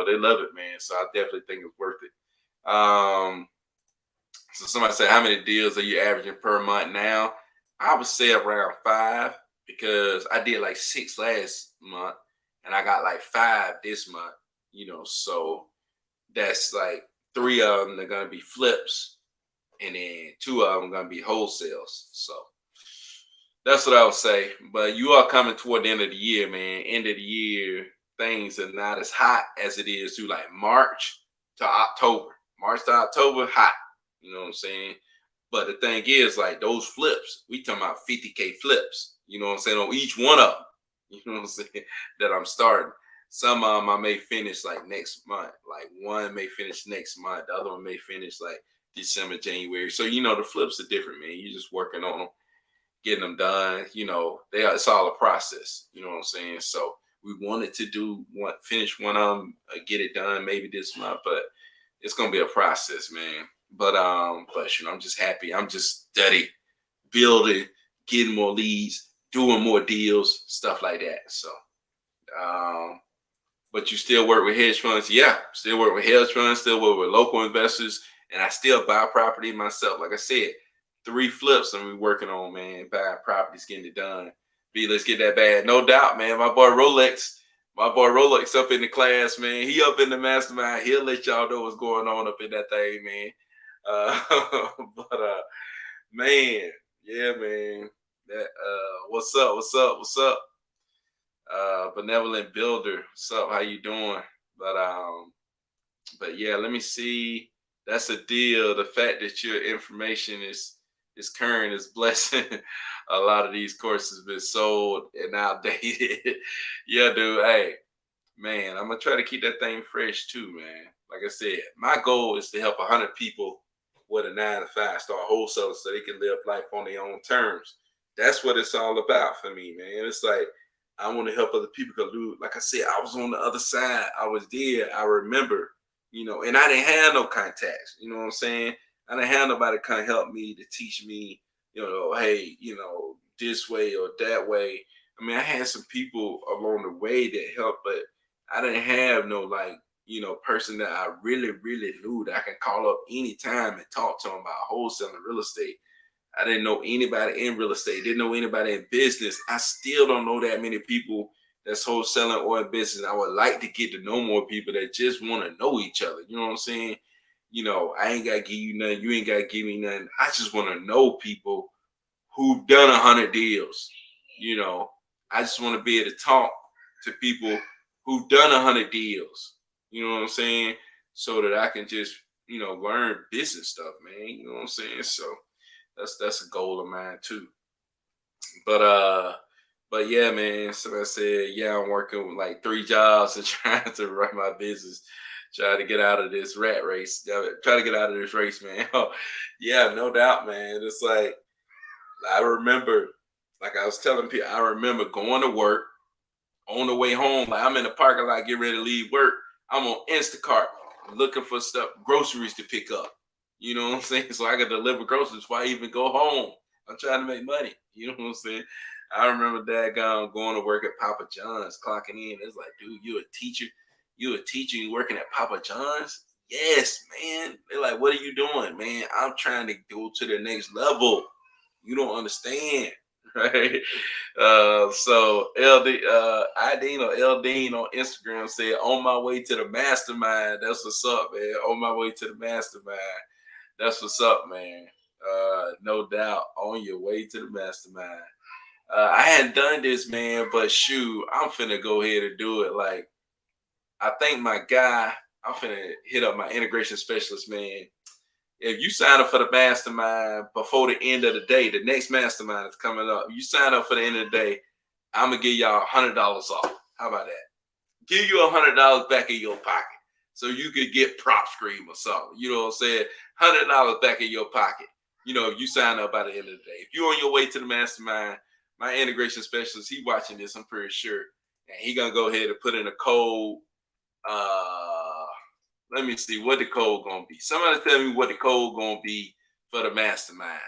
they love it, man. So I definitely think it's worth it. So somebody said, how many deals are you averaging per month now? I would say around 5 because I did like 6 last month and I got like 5 this month, so that's like 3 of them are going to be flips and then 2 of them are going to be wholesales. So that's what I would say. But you are coming toward the end of the year, man. End of the year, things are not as hot as it is through like March to October. March to October, hot. You know what I'm saying? But the thing is, like those flips, we talking about 50K flips. You know what I'm saying? On each one of them. You know what I'm saying? That I'm starting. Some of them I may finish like next month. Like one may finish next month. The other one may finish like December, January. So, the flips are different, man. You're just working on them, getting them done. It's all a process. You know what I'm saying? So we wanted to finish one of them, get it done maybe this month, but it's going to be a process, man. But I'm just happy. I'm just steady building, getting more leads, doing more deals, stuff like that. So, but you still work with hedge funds? Yeah, still work with hedge funds, still work with local investors, and I still buy property myself. Like I said, 3 flips I'm working on, man. Buying properties, getting it done. Let's get that bad. No doubt, man. My boy Rolex up in the class, man. He up in the mastermind. He'll let y'all know what's going on up in that thing, man. But man, yeah, man. That what's up? Benevolent builder. What's up? How you doing? But yeah, let me see. That's a deal. The fact that your information is current is blessing. A lot of these courses have been sold and outdated. Yeah, dude. Hey, man, I'm gonna try to keep that thing fresh too, man. Like I said, my goal is to help 100 people with a 9-to-5 start wholesaler so they can live life on their own terms. That's what it's all about for me, man. It's like I want to help other people because, like I said, I was on the other side. I was there. I remember, and I didn't have no contacts. You know what I'm saying? I didn't have nobody to come help me to teach me, hey, this way or that way. I had some people along the way that helped, but I didn't have no person that I really, really knew that I can call up anytime and talk to them about wholesaling real estate. I didn't know anybody in real estate, didn't know anybody in business. I still don't know that many people that's wholesaling or in business. I would like to get to know more people that just want to know each other. You know what I'm saying? I ain't gotta give you nothing. You ain't gotta give me nothing. I just want to know people who've done 100 deals. You know, I just want to be able to talk to people who've done 100 deals. You know what I'm saying? So that I can just, learn business stuff, man. You know what I'm saying? So that's a goal of mine too. But but yeah, man. So I said, yeah, I'm working with like 3 jobs and trying to run my business, try to get out of this rat race. Try to get out of this race, man. Oh, yeah, no doubt, man. It's like I remember, like I was telling people, I remember going to work on the way home. Like I'm in the parking lot, get ready to leave work. I'm on Instacart looking for stuff, groceries to pick up. You know what I'm saying? So I can deliver groceries before I even go home. I'm trying to make money. You know what I'm saying? I remember dad going to work at Papa John's, clocking in. It's like, dude, you a teacher? You a teacher? You working at Papa John's? Yes, man. They're like, what are you doing, man? I'm trying to go to the next level. You don't understand, right? So LD, Ideen or LDeen on Instagram said, "On my way to the mastermind." That's what's up, man. On my way to the mastermind. That's what's up, man. No doubt, on your way to the mastermind. I hadn't done this, man, but shoot, I'm finna go ahead and do it. Like, I think my guy, I'm finna hit up my integration specialist, man. If you sign up for the mastermind before the end of the day, the next mastermind is coming up. You sign up for the end of the day, I'm gonna give y'all $100 off. How about that? Give you $100 back in your pocket so you could get prop stream or something. You know what I'm saying? $100 back in your pocket. If you sign up by the end of the day. If you're on your way to the mastermind, my integration specialist, he watching this, I'm pretty sure, and he gonna go ahead and put in a code. Let me see what the code gonna be. Somebody tell me what the code gonna be for the mastermind.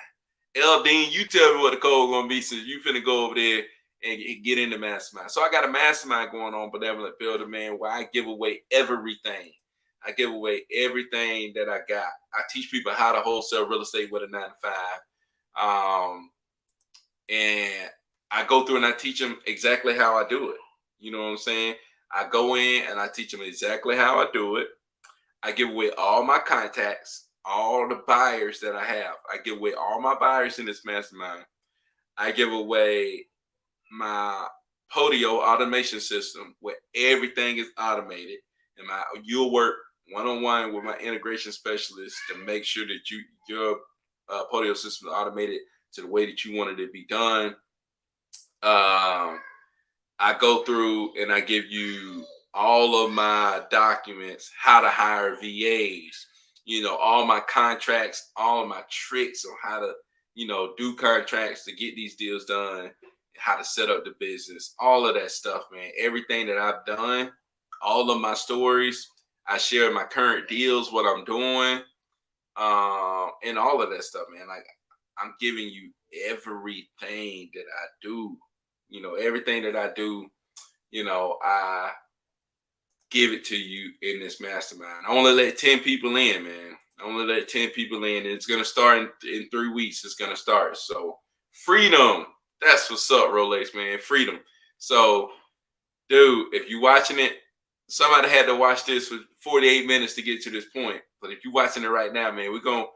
Dean, you tell me what the code gonna be since you finna go over there and get in the mastermind. So I got a mastermind going on, Benevolent Builder, man, where I give away everything. I give away everything that I got. I teach people how to wholesale real estate with a 9 to 5. And I go through and I teach them exactly how I do it. You know what I'm saying? I go in and I teach them exactly how I do it. I give away all my contacts, all the buyers that I have. I give away all my buyers in this mastermind. I give away my Podio automation system where everything is automated. And you'll work one-on-one with my integration specialist to make sure that your Podio system is automated to the way that you want it to be done. I go through and I give you all of my documents, how to hire VAs, all my contracts, all of my tricks on how to, do contracts to get these deals done, how to set up the business, all of that stuff, man. Everything that I've done, all of my stories, I share my current deals, what I'm doing, and all of that stuff, man. Like, I'm giving you everything that I do. Everything that I do, I give it to you in this mastermind. I only let 10 people in, man. I only let 10 people in. And it's going to start in 3 weeks. It's going to start. So freedom. That's what's up, Rolex, man. Freedom. So, dude, if you're watching it, somebody had to watch this for 48 minutes to get to this point. But if you're watching it right now, man, we're gonna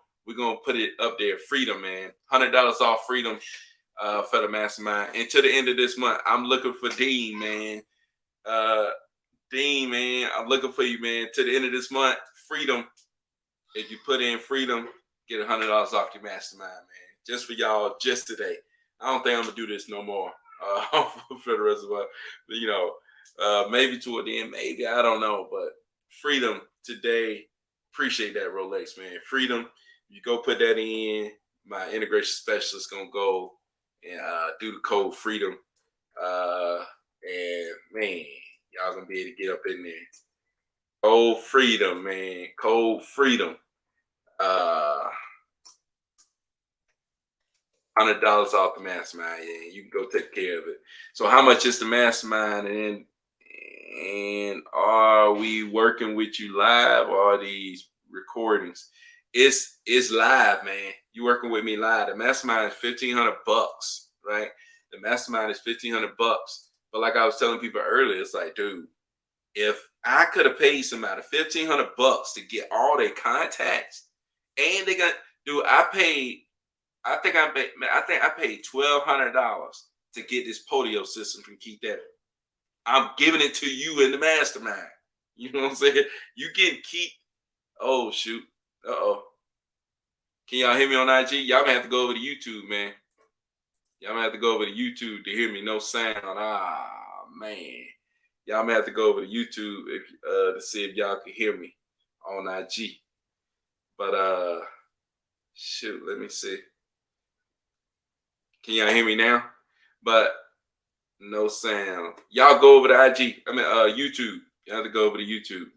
put it up there. Freedom, man. $100 off freedom for the mastermind. And to the end of this month, I'm looking for Dean, man. Dean, man, I'm looking for you, man. To the end of this month, freedom. If you put in freedom, get $100 off your mastermind, man. Just for y'all, just today. I don't think I'm gonna do this no more for the rest of us. Maybe toward the end, maybe, I don't know. But freedom today. Appreciate that, Rolex, man. Freedom. You go put that in. My integration specialist gonna go and do the code freedom. And man, y'all gonna be able to get up in there. Code freedom, man. Code freedom. $100 off the mastermind. Yeah, you can go take care of it. So how much is the mastermind? And are we working with you live or are these recordings? It's live, man. You working with me live. The mastermind is $1,500, right? The mastermind is $1,500. But like I was telling people earlier, it's like, dude, If I could have paid somebody $1,500 to get all their contacts, and they got, dude, I think I paid $1,200 to get this Podio system from Keith Everett. I'm giving it to you in the mastermind. You know what I'm saying? You can keep. Oh shoot. Uh-oh. Can y'all hear me on IG? Y'all gonna have to go over to YouTube, man. Y'all gonna have to go over to YouTube to hear me. No sound. Ah man. Y'all may have to go over to YouTube to see if y'all can hear me on IG. But shoot, let me see. Can y'all hear me now? But no sound. Y'all go over to IG. I mean YouTube. You have to go over to YouTube.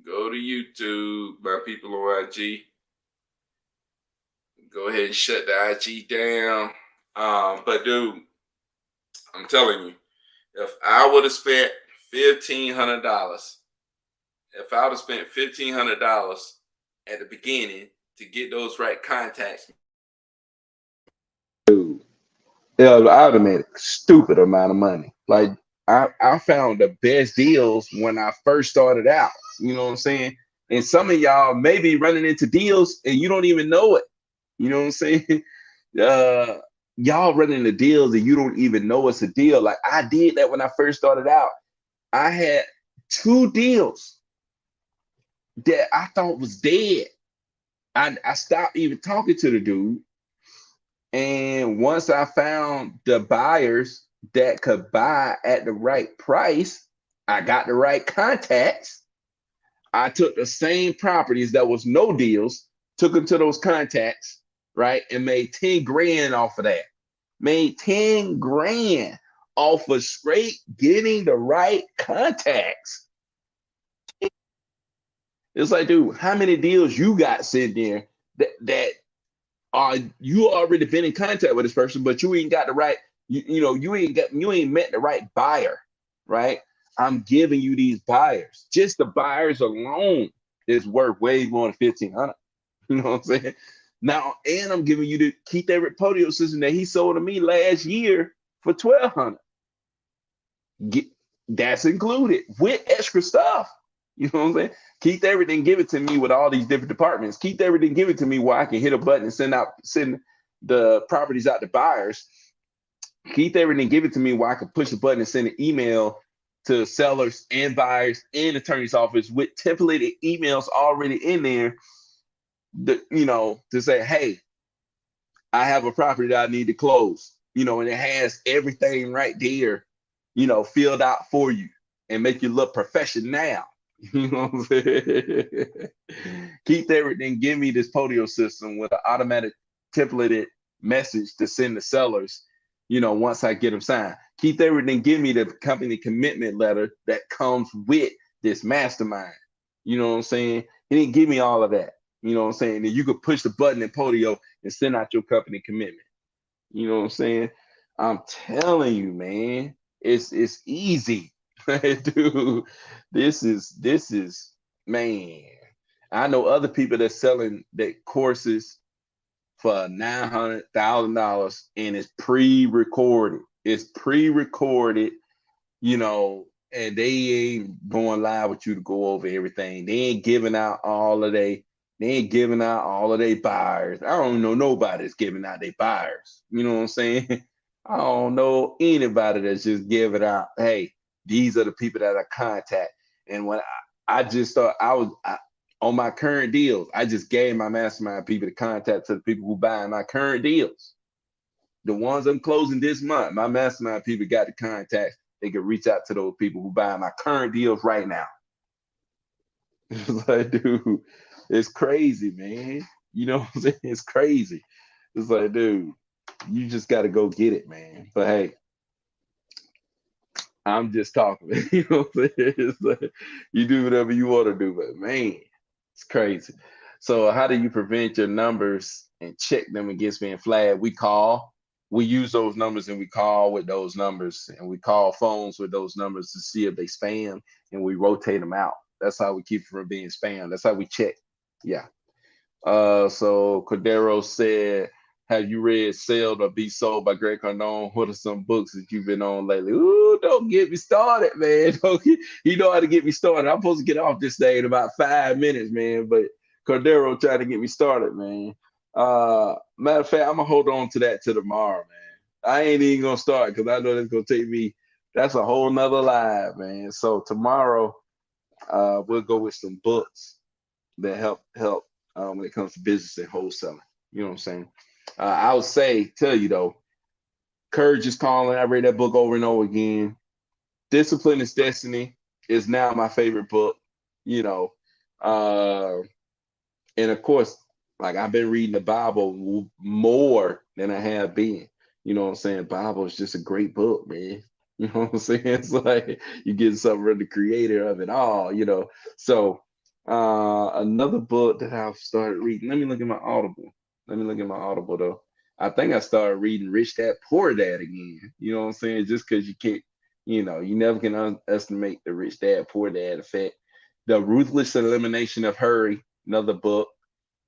Go to YouTube, my people on IG. Go ahead and shut the IG down. But dude, I'm telling you, if I would have spent $1,500, if I would have spent $1,500 at the beginning to get those right contacts, Dude, yeah, I would have made a stupid amount of money. Like I found the best deals when I first started out. You know what I'm saying? And some of y'all may be running into deals and you don't even know it. You know what I'm saying? Uh, y'all running into deals and you don't even know it's a deal. Like I did that when I first started out. I had two deals that I thought was dead. I stopped even talking to the dude. And once I found the buyers that could buy at the right price, I got the right contacts. I took the same properties that was no deals, took them to those contacts, right, and made 10 grand off of that. Made 10 grand off of straight getting the right contacts. It's like, dude, how many deals you got sitting there that you already been in contact with this person, but you ain't got the right, you ain't met the right buyer, right? I'm giving you these buyers. Just the buyers alone is worth way more than 1,500. You know what I'm saying? Now, and I'm giving you the Keith Everett Podio system that he sold to me last year for 1,200. Get that's included with extra stuff. You know what I'm saying? Keith Everett didn't give it to me with all these different departments. Keith Everett didn't give it to me where I can hit a button and send the properties out to buyers. Keith Everett didn't give it to me where I could push a button and send an email to sellers and buyers and attorney's office with templated emails already in there. To say, hey, I have a property that I need to close. And it has everything right there, filled out for you and make you look professional. You know what I'm saying? Keith Everett didn't give me this Podio system with an automatic templated message to send the sellers, once I get them signed. Keith Everett didn't give me the company commitment letter that comes with this mastermind. You know what I'm saying? He didn't give me all of that. You know what I'm saying? That you could push the button in Podio and send out your company commitment. You know what I'm saying? I'm telling you, man, it's easy. Dude, this is man. I know other people that's selling that courses for $900,000 and it's pre-recorded. It's pre-recorded, and they ain't going live with you to go over everything. They ain't giving out all of their buyers. I don't know nobody that's giving out their buyers. You know what I'm saying? I don't know anybody that's just giving out, hey, these are the people that I contact. And when I just thought on my current deals, I just gave my mastermind people the contact to the people who buy my current deals. The ones I'm closing this month, my mastermind people got the contacts. They can reach out to those people who buy my current deals right now. It's like, dude, it's crazy, man. You know what I'm saying? It's crazy. It's like, dude, you just got to go get it, man. But hey, I'm just talking. You know what I'm saying? It's like, you do whatever you want to do, but man, it's crazy. So, how do you prevent your numbers and check them against being flagged? We use those numbers and we call with those numbers and we call phones with those numbers to see if they spam and we rotate them out. That's how we keep from being spam. That's how we check. Yeah. So Cordero said Have you read Sell or Be Sold by Greg Cardone? What are some books that you've been on lately? Ooh, don't get me started, man. He know how to get me started. I'm supposed to get off this day in about 5 minutes, man. But Cordero trying to get me started, man. Matter of fact, I'm gonna hold on to that till tomorrow, man. I ain't even gonna start because I know that's gonna take me. That's a whole nother live, man. So tomorrow, we'll go with some books that help when it comes to business and wholesaling. You know what I'm saying? I would say, tell you though, Courage is Calling. I read that book over and over again. Discipline is Destiny is now my favorite book. You know, uh, and of course, like I've been reading the Bible more than I have been. You know what I'm saying? Bible is just a great book, man. You know what I'm saying? It's like you get something from the creator of it all, you know. So another book that I've started reading. Let me look at my Audible. Let me look at my Audible though. I think I started reading Rich Dad Poor Dad again. You know what I'm saying? Just because you can't, you never can underestimate the Rich Dad Poor Dad effect. The Ruthless Elimination of Hurry, another book.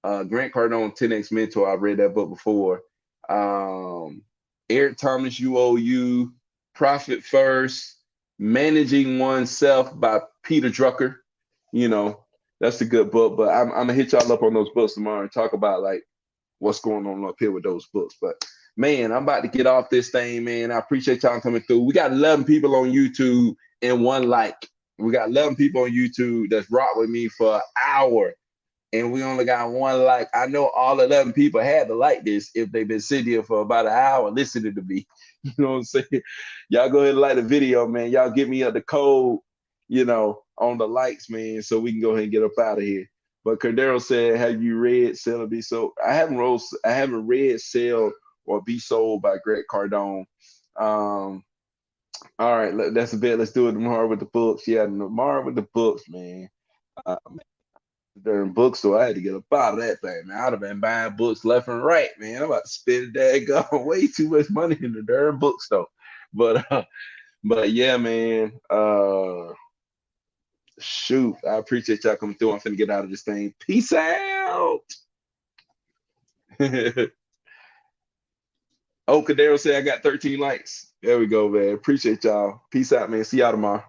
Grant Cardone, 10X Mentor. I've read that book before. Um, Eric Thomas, UOU, Profit First, Managing Oneself by Peter Drucker. You know, that's a good book. But I'm gonna hit y'all up on those books tomorrow and talk about like what's going on up here with those books. But man, I'm about to get off this thing, man. I appreciate y'all coming through. We got 11 people on YouTube and one like. We got 11 people on YouTube that's rocked with me for an hour and we only got one like. I know all 11 people had to like this if they've been sitting here for about an hour listening to me. You know what I'm saying? Y'all go ahead and like the video, man. Y'all give me up the code, on the likes, man, so we can go ahead and get up out of here. But Cordero said, "Have you read Sell or Be Sold?" I haven't read Sell or Be Sold by Greg Cardone. Um, all right, that's a bit. Let's do it tomorrow with the books. Yeah, tomorrow with the books, man. Uh, During bookstore, I had to get up out of that thing, man. I'd have been buying books left and right, man. I'm about to spend daggone way too much money in the darn bookstore. But but yeah, man. Shoot, I appreciate y'all coming through. I'm finna get out of this thing. Peace out. Oh, Cadero said I got 13 likes. There we go, man. Appreciate y'all. Peace out, man. See y'all tomorrow.